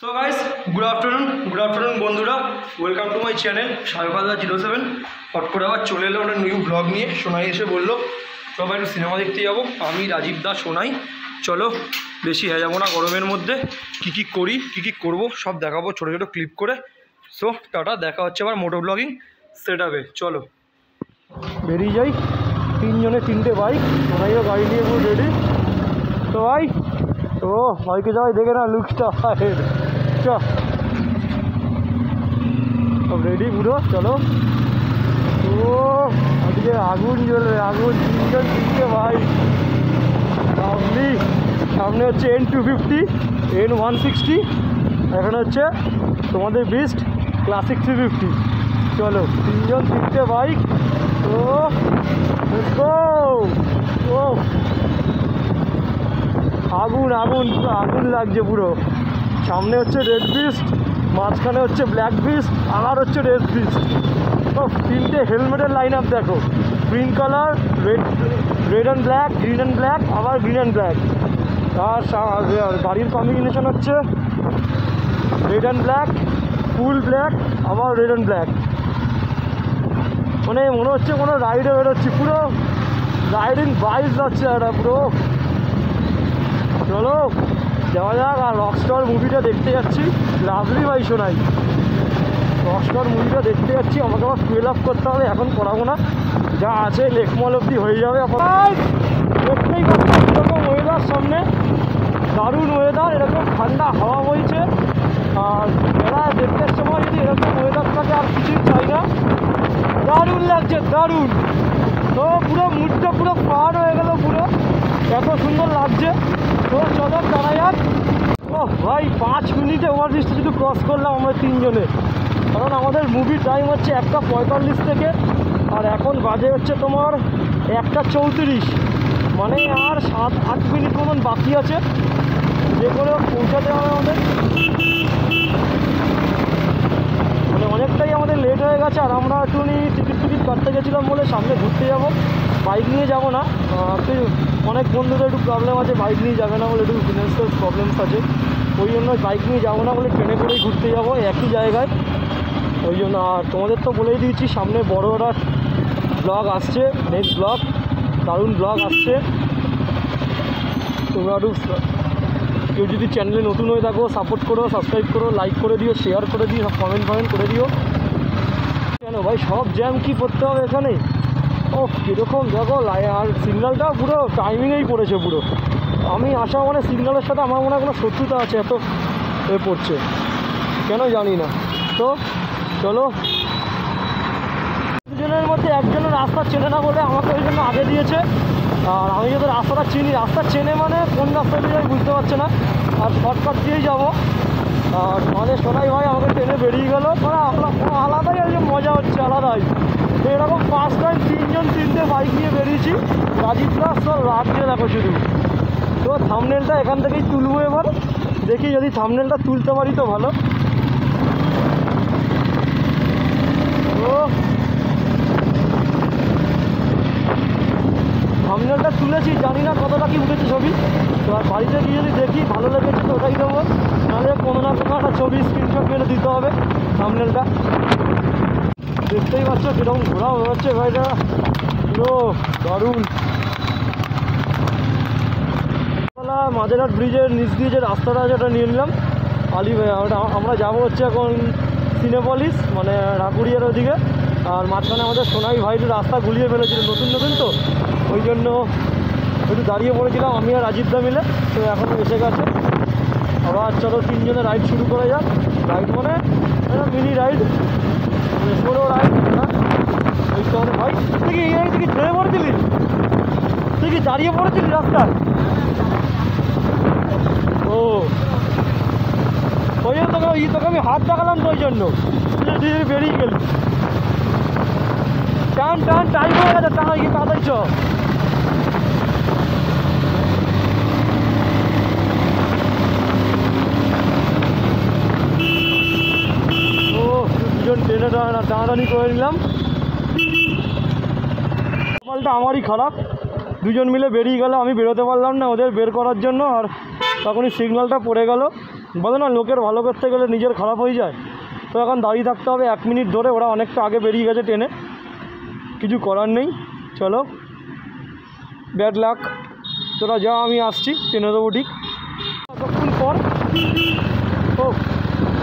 So guys good afternoon বন্ধুরা, welcome to my channel সায়কালদা 07। Hot করে আবার চলে এলো একটা নিউ ব্লগ নিয়ে। সোনাই এসে বললো সবাই একটু সিনেমা দেখতে যাবো। আমি রাজীব দা সোনাই, চলো বেশি হয়ে যাবো না গরমের মধ্যে। কী করি কী করবো সব দেখাবো ছোটো ছোটো ক্লিপ করে। সো টাটা, দেখা হচ্ছে আবার মোটো ব্লগিং সেট আপে। চলো বেরিয়ে যাই। তিনজনে তিনটে বাইক, সোনাইও গাড়ি নিয়ে পুরো রেডি। তো ভাই ও বাইকে যাওয়াই দেখে না লুকসটা, সব রেডি পুরো। চলো ও আজকে আগুন জ্বলবে, আগুন। তিনজন তিনটে ভাই। সামনে হচ্ছে N250, N160, এখানে হচ্ছে তোমাদের বিস্ট ক্লাসিক 350। চলো তিনজন তিনটে বাইক। ও ও আগুন আগুন পুরো আগুন লাগছে পুরো। সামনে হচ্ছে রেড বিস্ট, মাঝখানে হচ্ছে ব্ল্যাক বিস্ট, আর হচ্ছে রেড বিস্ট। তো তিনটে হেলমেটের লাইন আপ দেখো, green colour, red and black, green and black, আবার গ্রিন অ্যান্ড ব্ল্যাক। আর গাড়ির কম্বিনেশন হচ্ছে red and black, full black, আবার রেড অ্যান্ড ব্ল্যাক। মানে মনে হচ্ছে কোনো রাইডে বেরোচ্ছি, পুরো রাইডিং বাইক যাচ্ছে একটা পুরো। চলো যাওয়া যাক। আর রকস্টার মুভিটা দেখতে যাচ্ছি, লাভলি ভাই শোনাই। রকস্টার মুভিটা দেখতে যাচ্ছি, আমাকে আবার ফুয়েল আপ করতে হবে, এখন করাবো না, যা আছে লেকমল অব্দি হয়ে যাবে। দেখতেই পাচ্ছি এরকম ওয়েদার সামনে, দারুণ ওয়েদার, এরকম ঠান্ডা হাওয়া বইছে। আর এরা দেখতে সময় যদি এরকম ওয়েদার থাকে আর কিছুই চাই না। দারুণ লাগছে, দারুণ। তো পুরো মুডটা পুরো পার হয়ে গেল, পুরো এত সুন্দর লাগছে। তো চলো জানা যাক। ও ভাই 5 মিনিটে ওভারব্রিজটা শুধু ক্রস করলাম আমরা তিনজনে, কারণ আমাদের মুভির টাইম হচ্ছে 1:45 থেকে, আর এখন বাজে হচ্ছে তোমার 1:34। মানে আর 7-8 মিনিট মতন বাকি আছে, যে করে পৌঁছাতে হবে আমাদের। মানে অনেকটাই আমাদের লেট হয়ে গেছে। আর আমরা একটুখানি টিকিট কাটতে গেছিলাম বলে সামনে ঘুরতে যাব, বাইক নিয়ে যাব না। অনেক বন্ধুদের একটু প্রবলেম আছে, বাইক নিয়ে যাবে না বলে, একটু ফিনান্সিয়াল প্রবলেমস আছে, ওই জন্য বাইক নিয়ে যাবো না বলে ট্রেনে করেই ঘুরতে যাব একই জায়গায়, ওই জন্য। আর তোমাদের তো বলেই দিয়েছি সামনে বড় একটা ব্লগ আসছে, নেক্সট ব্লগ, দারুণ ব্লগ আসছে। তোমরা একটু কেউ যদি চ্যানেলে নতুন হয়ে থাকো সাপোর্ট করো, সাবস্ক্রাইব করো, লাইক করে দিও, শেয়ার করে দিও, সব কমেন্ট করে দিও। কেন ভাই সব জ্যাম কি করতে হবে এখানে? ও কীরকম দেখো, আর সিগন্যালটা পুরো টাইমিংয়েই পড়েছে পুরো। আমি আসা মানে সিগন্যালের সাথে আমার মনে হয় কোনো শত্রুতা আছে, এত এ পড়ছে কেন জানি না। তো চলো, দুজনের মধ্যে একজনের রাস্তা চেনে না বলে আমাকে ওই জন্য আগে দিয়েছে। আর আমি যদি রাস্তাটা চিনি, রাস্তা চেনে মানে কোন রাস্তা দিয়ে আমি বুঝতে পারছি না, আর শর্টকাট দিয়েই যাবো। আর আমাদের সোনাই ভাই আমাকে ট্রেনে বেরিয়ে গেলো, মানে আলাদাই আর মজা হচ্ছে, আলাদাই। তো এরকম ফার্স্ট টাইম তিনজন তিনটে বাইক নিয়ে বেরিয়েছি। রাজীব দাস তো রাজ্যে দেখো শুধু। তো থাম্বনেলটা এখান থেকেই তুলবো এবার, দেখি যদি থাম্বনেলটা তুলতে পারি তো ভালো। তো থাম্বনেলটা তুলেছি, জানি না কতটা কি উঠেছে ছবি। তো আর বাড়িতে গিয়ে যদি দেখি ভালো লেগেছে তো ওটাই দেবো, নাহলে কোনো না কোনো একটা ছবি স্ক্রিনশট মেরে দিতে হবে থাম্বনেলটা। দেখতেই পাচ্ছ কীরকম ঘোরা হচ্ছে ভাইটা, পুরো দারুণ। মাঝেরহাট ব্রিজের নিচ দিয়ে যে রাস্তাটা আছে ওটা নিয়ে নিলাম। ওটা আমরা যাবো হচ্ছে এখন সিনেপলিস, মানে ঢাকুরিয়ার ওদিকে। আর মাঝখানে আমাদের সোনাই ভাই একটু রাস্তা গুলিয়ে ফেলেছিল, নতুন তো, ওই জন্য একটু দাঁড়িয়ে পড়েছিলাম আমি আর রাজীবদা মিলে। তো এখন এসে গেছে আবার, চলো তিনজনে রাইড শুরু করা যাক। রাইড মানে মিনি রাইড, সোলো রাইড না। ওই তো ভাই তুই কি ধরে পড়েছিলি, তুই কি দাঁড়িয়ে পড়েছিলি রাস্তায়? ও ওই জন্য তোকে আমি হাত দেখালাম তো, ওই জন্য বেরিয়ে গেলি। টান টাইম হয়ে গেছে, টান কি তাড়াতাড়ি চ। ও দুজন ট্রেনে টানাটানি করে নিলাম। কপালটা আমারই খারাপ, দুজন মিলে বেরিয়ে গেল, আমি বেরোতে পারলাম না ওদের বের করার জন্য। আর তখনই সিগন্যালটা পড়ে গেল, বলে না লোকের ভালো করতে গেলে নিজের খারাপ হয়ে যায়। তো এখন দাঁড়িয়ে থাকতে হবে 1 মিনিট ধরে, ওরা অনেকটা আগে বেরিয়ে গেছে ট্রেনে, কিছু করার নেই। চলো ব্যাড লাক, তোরা যা, আমি আসছি, ট্রেনে দেবো ঠিক কতক্ষণ পর। ও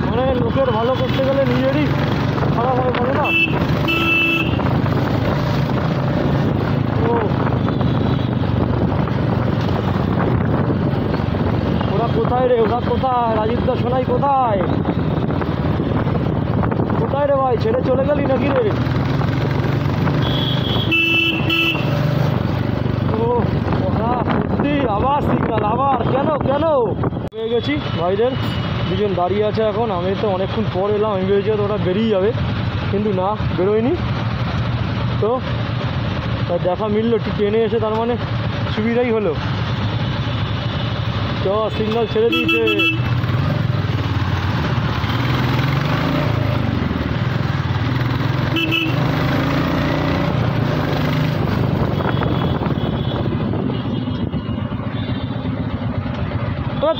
মানে লোকের ভালো করতে গেলে নিজেরই খারাপ হয় বলে না। ও ওরা কোথায় রে, ওরা কোথায়? রাজীবদা সোনাই কোথায়? কোথায় রে ভাই, ছেড়ে চলে গেলি নাকি রে? ও ওরা সত্যি আবার সিগনাল, আবার কেন কেন? পেয়ে গেছি ভাইদের, দুজন দাঁড়িয়ে আছে এখন। আমি তো অনেকক্ষণ পর এলাম, আমি ভেবেছি তো ওরা বেরিয়ে যাবে, কিন্তু না, বেরোয়নি। তো দেখা মিললো একটু ট্রেনে এসে, তার মানে সুবিধাই হলো। চ সিগন্যাল ছেড়ে দিয়েছে।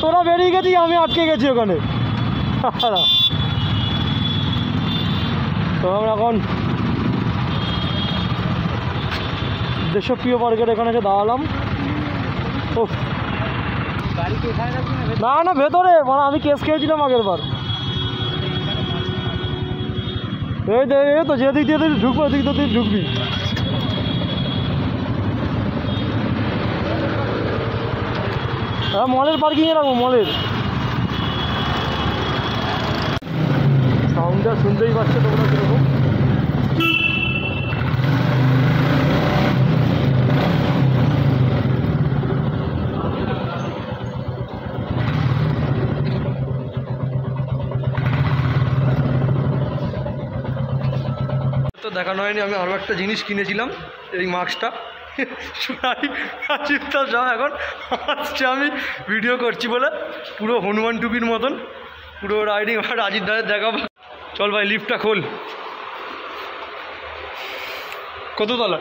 তোরা বেরিয়ে গেছি, আমি আটকে গেছি ওখানে। তো আমরা এখন দেশপ্রিয় পার্কের এখানে এসে দাঁড়ালাম। ও না না ভেতরে, মানে আমি কেস খেয়েছিলাম আগের বার। এই তো যেদিক দিয়ে ঢুকবো ওদিক তো তুই ঢুকবি। হ্যাঁ মলের পার্কিংয়ে রাখবো, মলের সাউন্ডটা শুনতেই পাচ্ছে তোমরা কীরকম। তো দেখানো হয়নি, আমি আরও একটা জিনিস কিনেছিলাম, এই মাস্কটা। রাজীবদা সব এখন আসছে, আমি ভিডিও করছি বলে পুরো হনুমান টুপির মতন পুরো রাইডিং। রাজীবদাদের দেখাবো। চল ভাই লিফটটা খোল। কত তলা?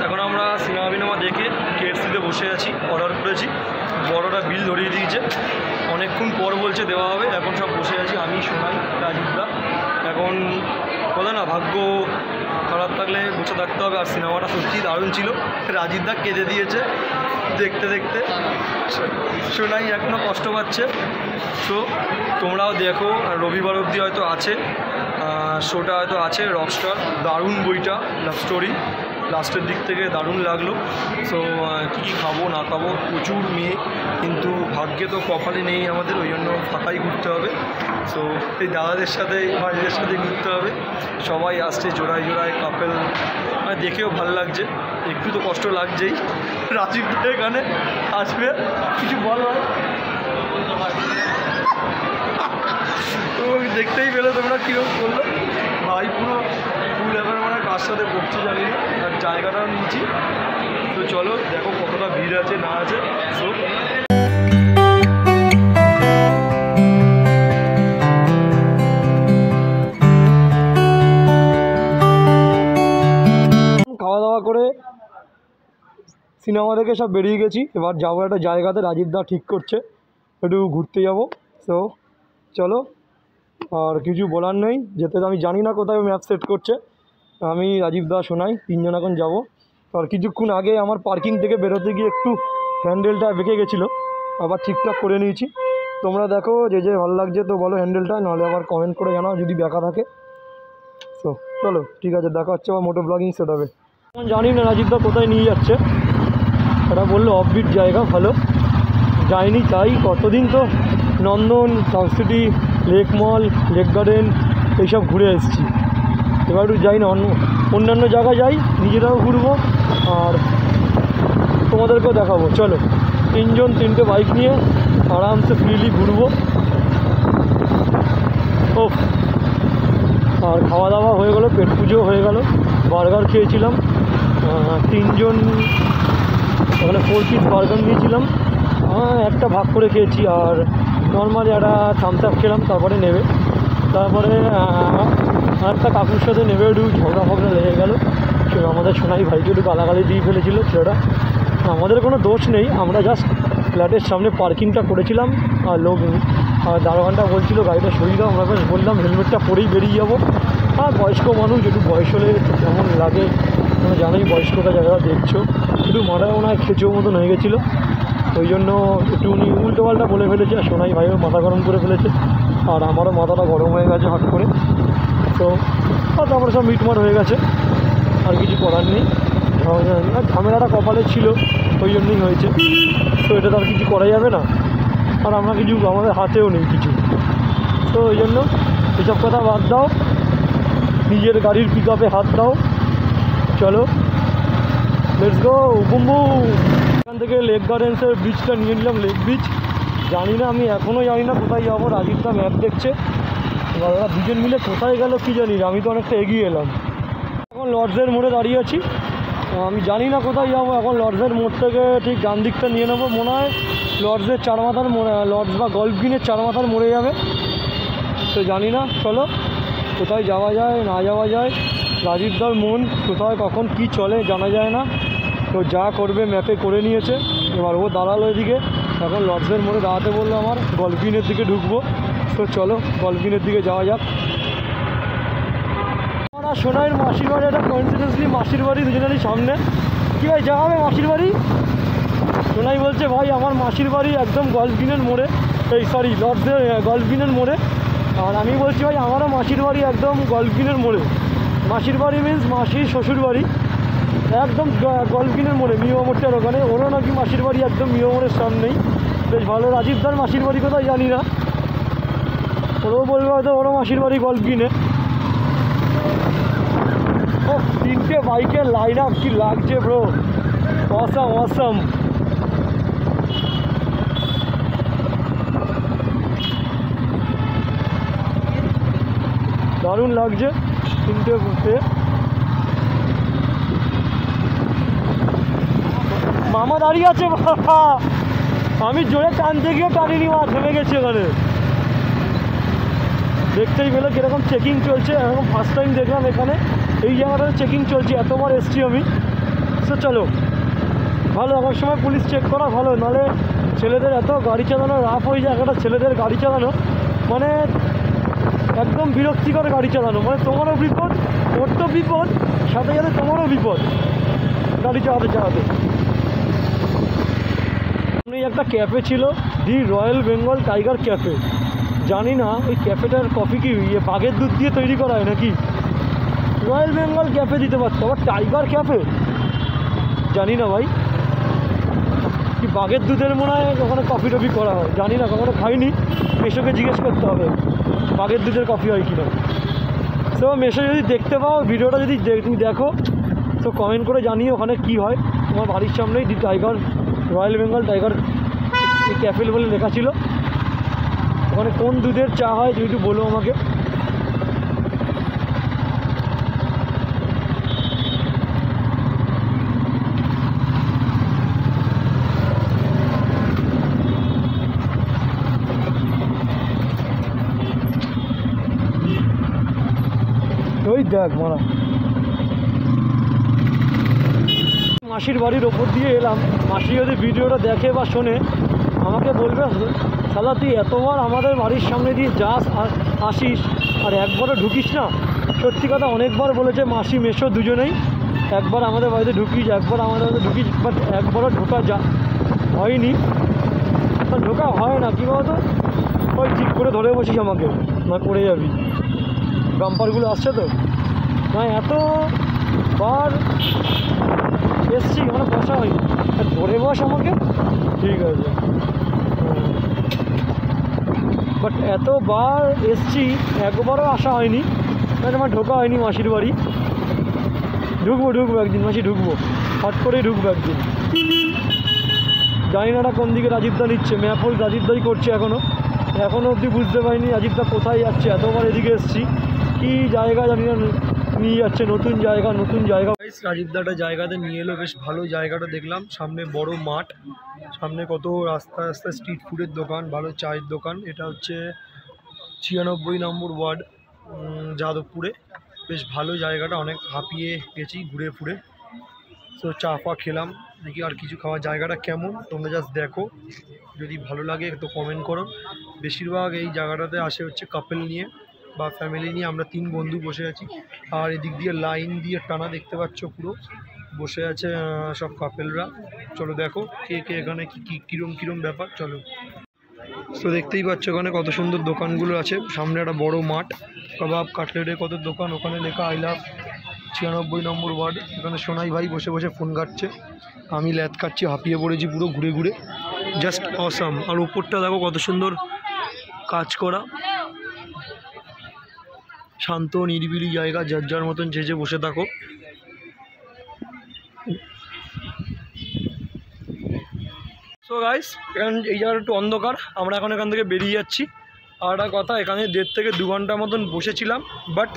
এখন আমরা সিনেমা বিনেমা দেখে KFC-তে বসে আছি, অর্ডার করেছি, বড়টা বিল ধরিয়ে দিয়েছে, অনেকক্ষণ পর বলছে দেওয়া হবে। এখন সব বসে আছি, আমি সোনাই রাজীবদা। এখন বলে না ভাগ্য খারাপ থাকলে বসে থাকতে হবে। আর সিনেমাটা সত্যিই দারুণ ছিল, রাজীবদা কেঁদে দিয়েছে দেখতে দেখতে। সোনাই এখনও কষ্ট পাচ্ছে। তো তোমরাও দেখো, রবিবার অবধি হয়তো আছে শোটা, হয়তো আছে। রকস্টার দারুণ বইটা, লাভ স্টোরি, লাস্টের দিক থেকে দারুণ লাগলো। সো কী খাবো না খাবো, প্রচুর মেয়ে, কিন্তু ভাগ্যে তো কপালে নেই আমাদের, ওই জন্য ফাঁকাই ঘুরতে হবে। সো এই দাদাদের সাথে ভাইদের সাথে ঘুরতে হবে। সবাই আসছে জোড়ায় জোড়ায়, কাপেল, মানে দেখেও ভালো লাগছে, একটু তো কষ্ট লাগছেই। রাজীব এখানে আসবে, কিছু বল ভাই। তো দেখতেই পেলে তোমরা কীরকম করলো ভাই, পুরো ফুল এবার মানে কার সাথে বকছি জানি না, আর জায়গাটাও নিয়েছি। তো চলো দেখো কতটা ভিড় আছে না আছে। সো খাওয়া দাওয়া করে সিনেমা দেখে সব বেরিয়ে গেছি। এবার যাবো একটা জায়গাতে, রাজীবদা ঠিক করছে একটু ঘুরতে যাব। সো চলো, আর কিছু বলার নেই, যেতে আমি জানি না কোথায় ম্যাপ সেট করছে, আমি রাজীব দা সোনাই তিনজন এখন যাবো। আর কিছুক্ষণ আগে আমার পার্কিং থেকে বেরোতে গিয়ে একটু হ্যান্ডেলটা বেঁকে গেছিলো, আবার ঠিকঠাক করে নিয়েছি। তোমরা দেখো যে যে ভালো লাগছে তো বলো হ্যান্ডেলটা, নাহলে আবার কমেন্ট করে জানাও যদি বেঁকা থাকে। তো চলো ঠিক আছে, দেখা হচ্ছে আবার মোটো ব্লগিং সেট হবে। এখন জানি না রাজীব দা কোথায় নিয়ে যাচ্ছে, ওরা বললো অফবিট জায়গা ভালো, যাইনি তাই। কতদিন তো নন্দন, সানসিটি, লেক মল, লেক গার্ডেন এইসব ঘুরে এসেছি, এবার একটু যাই না, অন্যান্য জায়গায় যাই, নিজেরাও ঘুরবো আর তোমাদেরকেও দেখাবো। চলো তিনজন তিনটে বাইক নিয়ে আরামসে ফ্রিলি ঘুরবো। ও আর খাওয়া দাওয়া হয়ে গেলো, পেট পুজো হয়ে গেল, বার্গার খেয়েছিলাম তিনজন, ওখানে 4 পিস বার্গার নিয়েছিলাম, একটা ভাগ করে খেয়েছি আর নর্মালি একটা থামস আপ খেলাম, তারপরে নেবে, তারপরে একটা কাকুর সাথে নেবে একটু ঝগড়া ফগড়া লেগে গেলো। আমাদের সোনাই ভাইকে একটু গালাগালি দিয়ে ফেলেছিলো ছেলেটা, আমাদের কোনো দোষ নেই, আমরা জাস্ট ফ্ল্যাটের সামনে পার্কিংটা করেছিলাম আর লোক আর দারোয়ানটা বলছিল গাড়িটা সরিয়ে দাও, আমরা বললাম হেলমেটটা পরেই বেরিয়ে যাবো। আর বয়স্ক মানুষ, একটু বয়স হলে কেমন লাগে তোমরা জানোই, বয়স্কটা জায়গা দেখছো, একটু মাথা মনে হয় খেঁচো মতন হয়ে গেছিলো, ওই জন্য একটু উনি উল্টোপাল্টা বলে ফেলেছে, আর সোনাই ভাইও মাথা গরম করে ফেলেছে আর আমারও মাথাটা গরম হয়ে গেছে হট করে। তো তারপরে সব মিটমাট হয়ে গেছে, আর কিছু করার নেই, আর ঝামেলাটা কপালে ছিল ওই জন্যই হয়েছে, তো এটা তো আর কিছু করা যাবে না, আর আমরা কিছু আমাদের হাতেও নেই কিছু, তো ওই জন্য এসব কথা বাদ দাও, নিজের গাড়ির পিক আপে হাত দাও, চলো লেটস গো বুম্বু। এখান থেকে লেক গার্ডেন্সের ব্রিজটা নিয়ে নিলাম, লেক ব্রিজ, জানি না আমি এখনও জানি না কোথায় যাবো, রাজীবদা ম্যাপ দেখছে, এবার ওরা দুজন মিলে কোথায় গেল কি জানি, আমি তো অনেকটা এগিয়ে এলাম, এখন লর্ডসের মোড়ে দাঁড়িয়ে আছি, আমি জানি না কোথায় যাবো, এখন লর্ডসের মোড় থেকে ঠিক ডান দিকটা নিয়ে নেবো, মনে হয় লর্ডসের চারমাথার মোড়ে, লর্ডস বা গল্ফ গ্রিনের চারমাথার মোড়ে যাবে, তো জানি না, চলো কোথায় যাওয়া যায় না যাওয়া যায়, রাজীবদার মন কোথায় কখন কি চলে জানা যায় না, তো যা করবে ম্যাপে করে নিয়েছে, এবার ও দাঁড়ালো এদিকে, এখন লর্ডসের মোড়ে দাঁড়াতে বললো আমার, গল্ফ গ্রিনের দিকে ঢুকবো, তো চলো গল্ফ গ্রিনের দিকে যাওয়া যাক। আমরা সোনাইয়ের মাসির বাড়ি, একটা কোইন্সিডেন্সলি মাসির বাড়ি দুজনেরই সামনে, কী ভাই যাওয়া হবে মাসির বাড়ি? সোনাই বলছে ভাই আমার মাসির বাড়ি একদম গল্ফ গ্রিনের মোড়ে, এই সরি লর্ডসের গল্ফ গ্রিনের মোড়ে, আর আমি বলছি ভাই আমারও মাসির বাড়ি একদম গল্ফ গ্রিনের মোড়ে, মাসির বাড়ি মিন্স মাসির শ্বশুর বাড়ি একদম গল্ফ গ্রিনের মোড়ে, মিও মোড়টার ওখানে, ওরও নাকি মাসির বাড়ি একদম মিও মোড়ের সামনেই, বেশ ভালো। রাজীবদার মাসির বাড়ি কোথায় জানি না, ওরও বলবে হয়তো ওরও মাসির বাড়ি গল্ফ গ্রিনে। ও তিনটে বাইকের লাইন আপ কি লাগছে ব্রো, অসাম অসাম। দারুণ লাগছে তিনটে ঘুরতে। মামা দাঁড়িয়ে আছে, বাবা আমি জোরে টানতে গিয়েও টানিনি, মা থেমে গেছি ওখানে, দেখতেই পেলে কীরকম চেকিং চলছে, এরকম ফার্স্ট টাইম দেখলাম এখানে এই জায়গাটাতে চেকিং চলছে, এতবার এসছি আমি। তো চলো ভালো, আমার সময় পুলিশ চেক করা ভালো, নাহলে ছেলেদের এত গাড়ি চালানো রাফ হয়ে যায়, একটা ছেলেদের গাড়ি চালানো মানে একদম বিরক্তিকর গাড়ি চালানো, মানে তোমারও বিপদ, ওর তো বিপদ, সাথে সাথে তোমারও বিপদ গাড়ি চালাতে চালাতে। একটা ক্যাফে ছিল, দি রয়্যাল বেঙ্গল টাইগার ক্যাফে, জানি না ওই ক্যাফেটার কফি কি বাঘের দুধ দিয়ে তৈরি করা হয় নাকি, রয়্যাল বেঙ্গল ক্যাফে দিতে পারতো, আবার টাইগার ক্যাফে জানি না ভাই, কি বাঘের দুধের মনে হয় ওখানে কফি টফি করা হয়, জানি না, কখনো খাইনি, মেশোকে জিজ্ঞেস করতে হবে বাঘের দুধের কফি হয় কিনা। তো মেশো যদি দেখতে পাও ভিডিওটা, যদি তুমি দেখো তো কমেন্ট করে জানিয়ে ওখানে কি হয়, তোমার বাড়ির সামনেই the tiger royal Bengal tiger cafe বলে লেখা ছিল, ওখানে কোন দুধের চা হয় তুমি একটু বলো আমাকে। ওই দেখ মারা, মাসির বাড়ির ওপর দিয়ে এলাম, মাসি যদি ভিডিওটা দেখে বা শোনে আমাকে বলবে, শালা তুই এতবার আমাদের বাড়ির সামনে দিয়ে যাস আর আসিস আর একবারও ঢুকিস না, সত্যি কথা অনেকবার বলেছে মাসি মেশো দুজনেই একবার আমাদের বাড়িতে ঢুকিস, একবার আমাদের বাড়িতে ঢুকিস, বাট একবারও ঢোকা হয়নি। ঢোকা হয় না, কী বলতো, ওই ঠিক করে ধরে বসিস আমাকে, না পড়ে যাবি। বাম্পারগুলো আসছে তো না, এতবার এসছি মানে বসা হয়নি, ধরে বস আমাকে, ঠিক আছে। বাট এতবার এসছি একবারও আসা হয়নি, মানে আমার ঢোকা হয়নি মাসির বাড়ি। ঢুকবো একদিন মাসি, ঢুকবো, হট করেই ঢুকবো একদিন। জানি না ওরা কোন দিকে রাজীবদা নিচ্ছে, ম্যাপ হোল রাজীবদাই করছে এখনও অবধি বুঝতে পারিনি রাজীবদা কোথায় যাচ্ছে। এতবার এদিকে এসেছি, কী জায়গা জানি না নিয়ে যাচ্ছে, নতুন জায়গা। রাজীবদা একটা জায়গাতে নিয়ে এলো, বেশ ভালো জায়গাটা দেখলাম। সামনে বড় মাঠ, সামনে কত রাস্তায় স্ট্রিট ফুডের দোকান, ভালো চায়ের দোকান। এটা হচ্ছে 96 নম্বর ওয়ার্ড, যাদবপুরে। বেশ ভালো জায়গাটা, অনেক হাঁপিয়ে গেছি ঘুরে ফুরে। তো চা ফা খেলাম, দেখি আর কিছু খাওয়া। জায়গাটা কেমন তোমরা জাস্ট দেখো, যদি ভালো লাগে তো কমেন্ট করো। বেশিরভাগ এই জায়গাটাতে আসে হচ্ছে কাপল নিয়ে বা ফ্যামিলি নিয়ে। আমরা 3 বন্ধু বসে আছি, আর এদিক দিয়ে লাইন দিয়ে টানা দেখতে পাচ্ছ পুরো বসে আছে সব কাপেলরা। চলো দেখো কে কে এখানে কিরম ব্যাপার, চলো। তো দেখতেই পাচ্ছ এখানে কত সুন্দর দোকানগুলো আছে। সামনে একটা বড় মাঠ, কাবাব কাটলেটের কত দোকান। ওখানে লেখা আই লাভ 96 নম্বর ওয়ার্ড। এখানে সোনাই ভাই বসে বসে ফোন ঘাটছে, আমি ল্যাদ কাটছি, হাঁপিয়ে পড়েছি পুরো ঘুরে ঘুরে, জাস্ট অসাম। আর উপরটা দেখো কত সুন্দর কাজ করা, শান্ত নিরিবিলি জায়গা, যার মতন যে বসে থাকো। সো গাইস, এই জায়গাটা একটু অন্ধকার, আমরা এখন এখান থেকে বেরিয়ে যাচ্ছি। আর একটা কথা, এখানে 1.5 থেকে 2 ঘন্টা মতন বসেছিলাম, বাট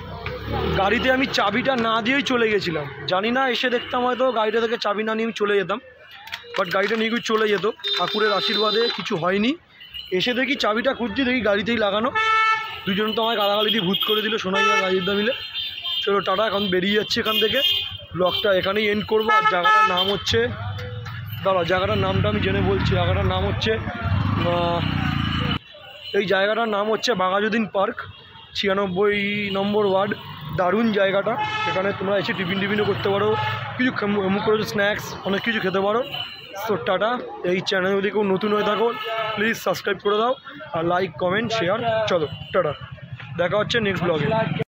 গাড়িতে আমি চাবিটা না দিয়েই চলে গেছিলাম। জানি না, এসে দেখতাম হয়তো গাড়িটা থেকে চাবি না নিয়ে আমি চলে যেতাম, বাট গাড়িটা নিয়ে চলে যেত। ঠাকুরের আশীর্বাদে কিছু হয়নি। এসে দেখি চাবিটা খুঁজছি, দেখি গাড়িতেই লাগানো। দুজন তো আমায় গালাগালি দিয়ে ভূত করে দিল, সোনাই আর রাজীবদা মিলে। চলো টাটা, এখন বেরিয়ে যাচ্ছি এখান থেকে। ব্লগটা এখানেই এন্ড করবো। আর জায়গাটার নাম হচ্ছে, জায়গাটার নামটা আমি জেনে বলছি। জায়গাটার নাম হচ্ছে, এই জায়গাটার নাম হচ্ছে বাঘাযতীন পার্ক, 96 নম্বর ওয়ার্ড। দারুণ জায়গাটা, এখানে তোমরা এসে টিফিনও করতে পারো, কিছু করে স্ন্যাক্স অনেক কিছু খেতে পারো। তো টাটা। এই চ্যানেল যদি কেউ নতুন হয়ে থাকো প্লিজ সাবস্ক্রাইব করে দাও, আর লাইক কমেন্ট শেয়ার। চলো টাটা, দেখা হচ্ছে নেক্সট ব্লগে।